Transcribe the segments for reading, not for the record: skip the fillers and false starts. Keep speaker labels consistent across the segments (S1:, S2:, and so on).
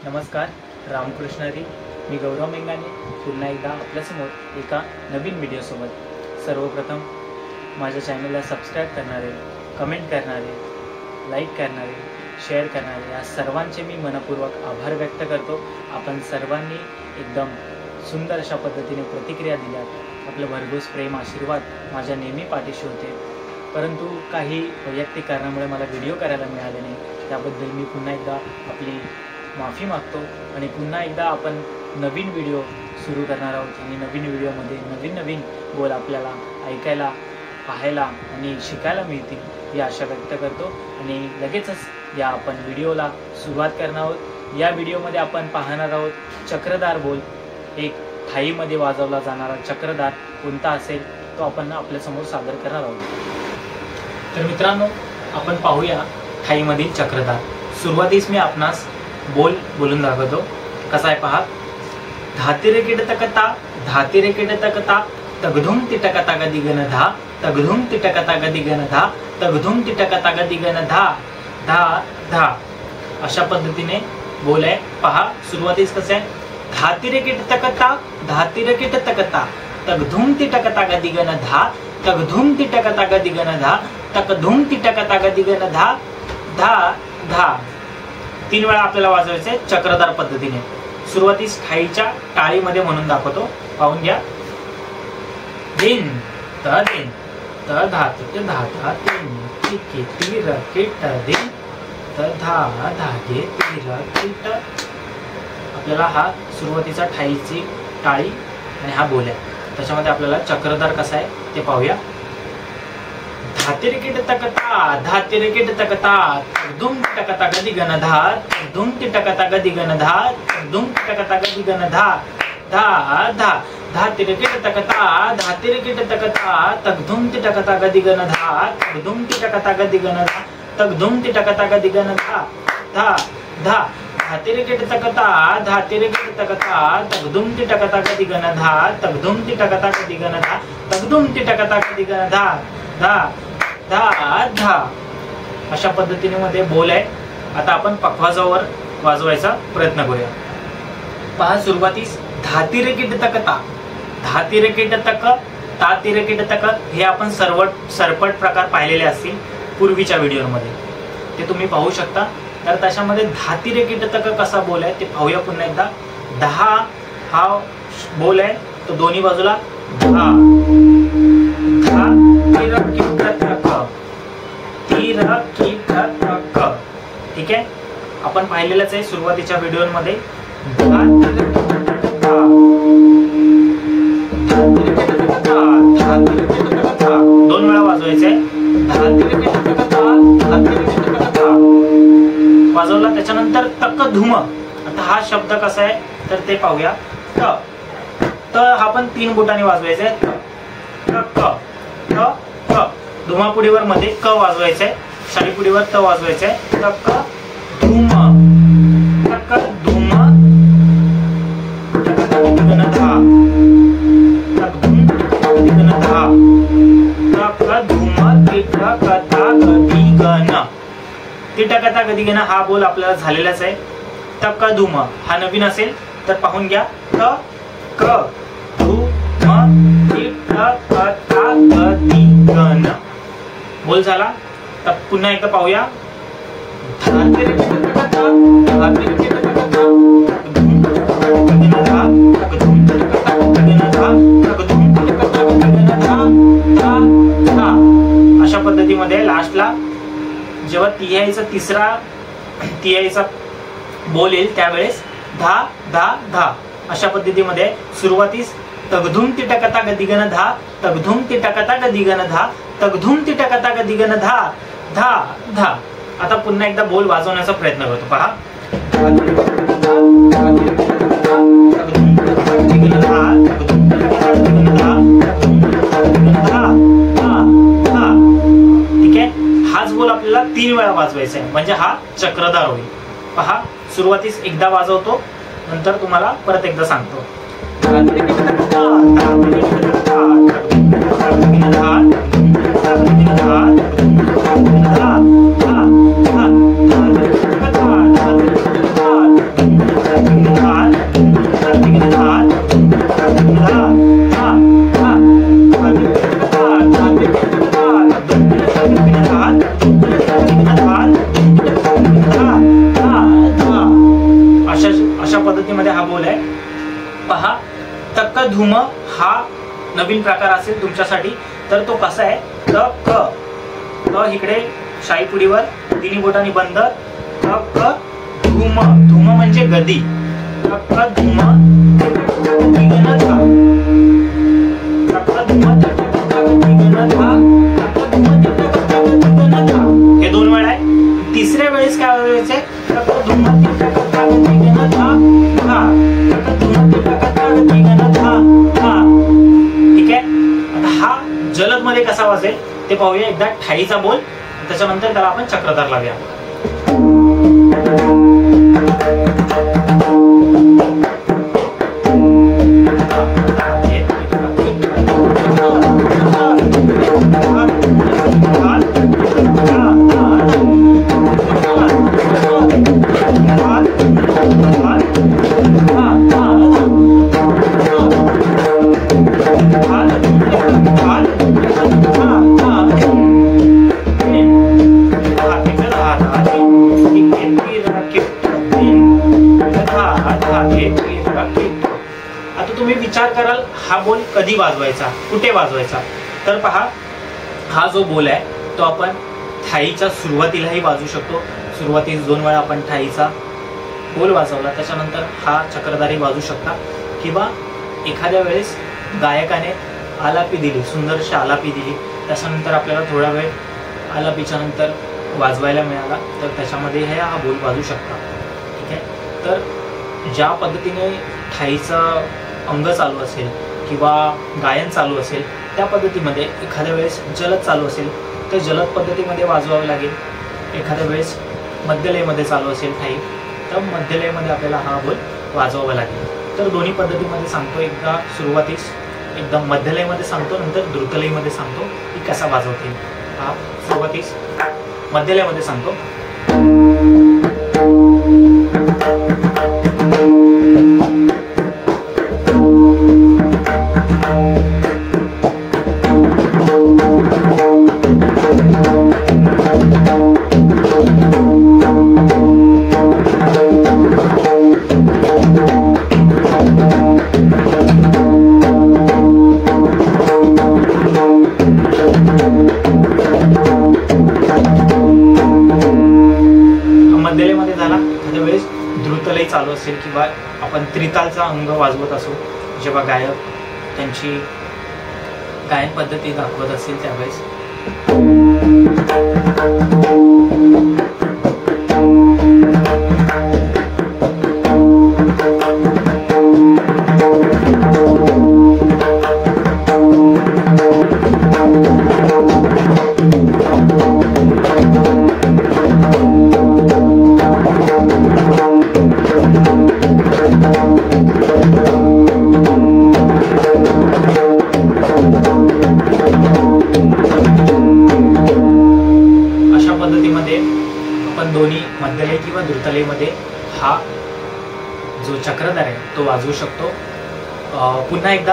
S1: नमस्कार, रामकृष्ण हरी. मी गौरव मेंगाने पुन्हा एकदा आपल्यासमोर एका नवीन व्हिडिओसोबत. सर्वप्रथम माझ्या चॅनलला सबस्क्राईब करणारे, कमेंट करणारे, लाईक करणारे, शेअर करणारे या सर्वांचे मी मनपूर्वक आभार व्यक्त करतो. आपण सर्वांनी एकदम सुंदर अशा पद्धतीने प्रतिक्रिया दिल्यात. आपलं भरघोस प्रेम आशीर्वाद माझ्या नेहमी पाठीशी होते. परंतु काही वैयक्तिक कारणामुळे मला व्हिडिओ करायला मिळाले नाही. त्याबद्दल मी पुन्हा एकदा आपली माफी मागतो आणि पुन्हा एकदा आपण नवीन व्हिडिओ सुरू करणार आहोत आणि नवीन व्हिडिओमध्ये नवीन नवीन बोल आपल्याला ऐकायला, पाहायला आणि शिकायला मिळतील ही आशा व्यक्त करतो. आणि लगेचच या आपण व्हिडिओला सुरुवात करणार आहोत. या व्हिडिओमध्ये आपण पाहणार आहोत चक्रधार बोल. एक थाईमध्ये वाजवला जाणारा चक्रधार कोणता असेल तो आपण आपल्यासमोर सादर करणार आहोत. तर मित्रांनो, आपण पाहूया थाईमधील चक्रधार. सुरुवातीस मी आपणास बोल बोलून दाखवतो. कसा आहे पहा. धातिरे किट तकता, धातिरे किट तकता, तगधुम तिटकता गदी गण धा, तगधुम तिटकता गदी गण धा, तगधुम तिटकता गदी गण धा, धा धा. अशा पद्धतीने बोल आहे पहा. सुरुवातीस कसं आहे. धातिरे किट तकता, धातिरे किट तकता, तगधुम तिटकता गदी गण धा, तगधुम तिटकता गदी गण धा, तगधुम तिटकता गदी गण धा, धा धा. 3 वेळा आपल्याला वाजवायचे चक्रधार पद्धतीने. सुरुवातीस थाईच्या टाळीमध्ये म्हणून दाखवतो, पाहून घ्या. दिन त दिन त धा त धा धा तीन चिके तीर किट दिन त धा धागे तीर किट. आपल्याला हा सुरुवातीचा थाईची टाळी आणि हा बोल आहे. त्याच्यामध्ये आपल्याला चक्रधार कसा आहे ते पाहूया. धातिरे किट तकता, धातिरे किट तकता, धुम तिटकता गदी गण धा, धुम तिटकता गदी गण धा, धुम तिटकता गदी गण धा, धा धा. धातिरे किट तकता, धातिरे किट तकता, तगधुम तिटकता गदी गण धा, तगधुम तिटकता गदी गण धा, तगधुम तिटकता गदी गण धा, धा धा. धातिरे किट तकता, धातिरे किट तकता, तगधुम तिटकता गदी गण धा, तगधुम तिटकता गदी गण धा, तगधुम तिटकता गदी गण धा, धा धा धा. अशा पद्धतीने मध्ये बोल आहे. आता आपण पखवाजावर वाजवायचा प्रयत्न करूया. पहा. सुरुवातीस धातिरे किट तकता, धातिरे किट तक, तातिरे किट तक हे आपण सरपट प्रकार पाहिलेले असतील पूर्वीच्या व्हिडिओमध्ये. ते तुम्ही पाहू शकता. तर त्याच्यामध्ये धातिरे किट तक कसा बोल आहे ते पाहूया पुन्हा एकदा. 10 हा बोल आहे तो दोन्ही बाजूला धा धा तीर किट तक, तीर किट तक. ठीक आहे. आपण पाहिलेलंच आहे सुरुवातीच्या व्हिडिओमध्ये. धा तीर किट तक, धा तीर किट तक, धा तीर किट तक. 2 वेळा वाजवायचे. धा तीर किट तक, धा तीर किट तक वाजवला. त्याच्यानंतर तक धुम. आता हा शब्द कसा आहे तर ते पाहूया. त त हा पण 3 बोटांनी वाजवायचा आहे. त क त क. धुमापुडीवर मध्ये क वाजवायचंय, शाळीपुडीवर त वाजवायचंय. तक धुम, तक धुम, तक गण धा, तक धुम गण धा, तक धुम तिटकता गदी गण. तिटकता गदी गण हा बोल आपल्याला झालेलाच आहे. तक धुम हा नवीन असेल तर पाहून घ्या. त क धुम तिटकता गदी गण बोल झाला. तर पुन्हा एकदा पाहूया. धातिरे किट तकता, धातिरे किट तकता, तगधुम तिटकता गदी गण धा, तगधुम तिटकता गदी गण धा, तगधुम तिटकता गदी गण धा, धा धा. अशा पद्धतीमध्ये लास्टला जेव्हा तिहाईचा बोल येईल त्यावेळेस धा धा धा. अशा पद्धतीमध्ये सुरुवातीस तगधुम तिटकता गदी गण धा, तगधुम तिटकता गदी गण धा, तगधुम तिटकता गदी गण धा, धा धा. आता पुन्हा एकदा बोल वाजवण्याचा प्रयत्न करतो. पहा. ठीक आहे. हाच बोल आपल्याला 3 वेळा वाजवायचा आहे म्हणजे हा चक्रधार होईल. पहा. सुरुवातीस एकदा वाजवतो, नंतर तुम्हाला परत एकदा सांगतो. धुम हा नवीन प्रकार असेल तुमच्यासाठी, तर तो कसा आहे, त क इकडे शाई पुडीवर तिन्ही बोटांनी बंद, त क धुम, धुम म्हणजे गदी, त क धुम हे 2 वेळा आहे। तिसऱ्या वेळेस काय वाजवायचंय, ठीक आहे। आता हा जलद मध्ये कसा वाजेल ते पाहूया एकदा। ठाईचा बोल, त्याच्यानंतर त्याला आपण चक्रधार लावूया। आता तुम्ही विचार कराल हा बोल कधी वाजवायचा, कुठे वाजवायचा, तर पहा हा जो बोल आहे तो आपण थाईच्या सुरुवातीलाही वाजवू शकतो। सुरुवातीस 2 वेळा आपण थाईचा बोल वाजवला, त्याच्यानंतर हा चक्रधारी वाजवू शकता, किंवा एखाद्या वेळेस गायकाने आलापी दिली, सुंदरशी आलापी दिली, त्याच्यानंतर आपल्याला थोडा वेळ आलापीच्या नंतर वाजवायला मिळाला, तर त्याच्यामध्ये हा बोल वाजवू शकता, ठीक आहे। तर ज्या पद्धतीने ठाईचा अंग चालू असेल किंवा गायन चालू असेल त्या पद्धतीमध्ये, एखाद्या वेळेस जलद चालू असेल तर जलद पद्धतीमध्ये वाजवावं लागेल, एखाद्या वेळेस मध्यलयमध्ये चालू असेल ठाई तर मध्यलयमध्ये आपल्याला हा बोल वाजवावा लागेल। तर दोन्ही पद्धतीमध्ये सांगतो, एकदा सुरुवातीस एकदम मध्यलयमध्ये सांगतो, नंतर द्रुतलयमध्ये सांगतो की कसा वाजवता येईल। हा सुरुवातीस मध्यलयमध्ये सांगतो। मध्यलयमध्ये झाला, एखाद्या वेळेस द्रुतलय चालू असेल किंवा आपण त्रितालचा अंग वाजवत असू, जेव्हा गायक त्यांची गायन पद्धती दाखवत असेल त्यावेळेस आपण दोन्ही मध्यलय किंवा द्रुतलयमध्ये हा जो चक्रधार आहे तो वाजवू शकतो। पुन्हा एकदा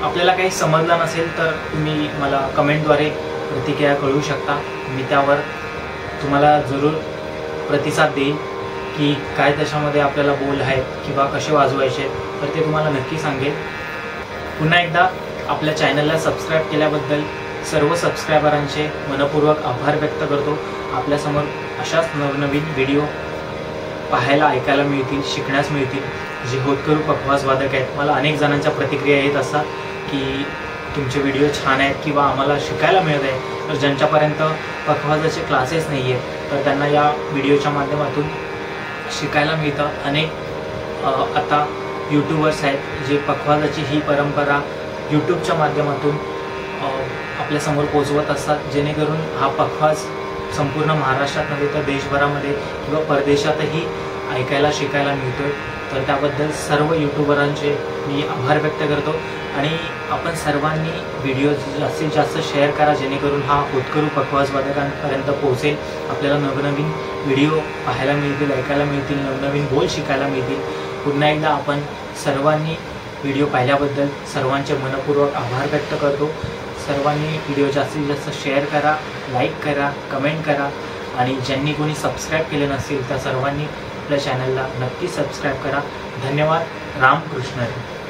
S1: आपल्याला काही समजलं नसेल तर तुम्ही मला कमेंटद्वारे प्रतिक्रिया कळवू शकता, मी त्यावर तुम्हाला जरूर प्रतिसाद देईन की काय त्याच्यामध्ये आपल्याला बोल आहेत किंवा कसे वाजवायचे, तर ते तुम्हाला नक्की सांगेल। पुन्हा एकदा आपल्या चॅनलला सबस्क्राईब केल्याबद्दल सर्व सबस्क्रायबरांचे मनपूर्वक आभार व्यक्त करतो। आपल्यासमोर अशाच नवनवीन व्हिडिओ पाहायला ऐकायला मिळतील, शिकण्यास मिळतील, जे होतकरू पखवाज वादक आहेत। मला अनेक जणांच्या प्रतिक्रिया येत असतात की तुमचे व्हिडिओ छान आहेत किंवा आम्हाला शिकायला मिळत आहे। तर ज्यांच्यापर्यंत पखवाजाचे क्लासेस नाही आहेत तर त्यांना या व्हिडिओच्या माध्यमातून शिकायला मिळतं। अनेक आता यूट्यूबर्स आहेत जे पखवाजाची ही परंपरा यूट्यूबच्या माध्यमातून आपल्यासमोर पोचवत असतात, जेणेकरून हा पखवाज संपूर्ण महाराष्ट्रात नव्हे तर देशभरामध्ये किंवा परदेशातही ऐकायला शिकायला मिळतो। तर त्याबद्दल सर्व यूट्यूबरांचे मी आभार व्यक्त करतो आणि आपण सर्वांनी व्हिडिओ जास्तीत जास्त शेअर करा, जेणेकरून हा होतकरू पखवाज वादकांपर्यंत पोहोचेल। आपल्याला नवनवीन व्हिडिओ पाहायला मिळतील, ऐकायला मिळतील, नवनवीन बोल शिकायला मिळतील। पुन्हा एकदा आपण सर्वांनी व्हिडिओ पाहिल्याबद्दल सर्वांचे मनपूर्वक आभार व्यक्त करतो। सर्वांनी व्हिडिओ जास्तीत जास्त शेअर करा, लाईक करा, कमेंट करा आणि ज्यांनी कोणी सबस्क्राईब केले नसेल त्या सर्वांनी आपल्या चॅनलला नक्की सबस्क्राईब करा। धन्यवाद। रामकृष्ण हरी।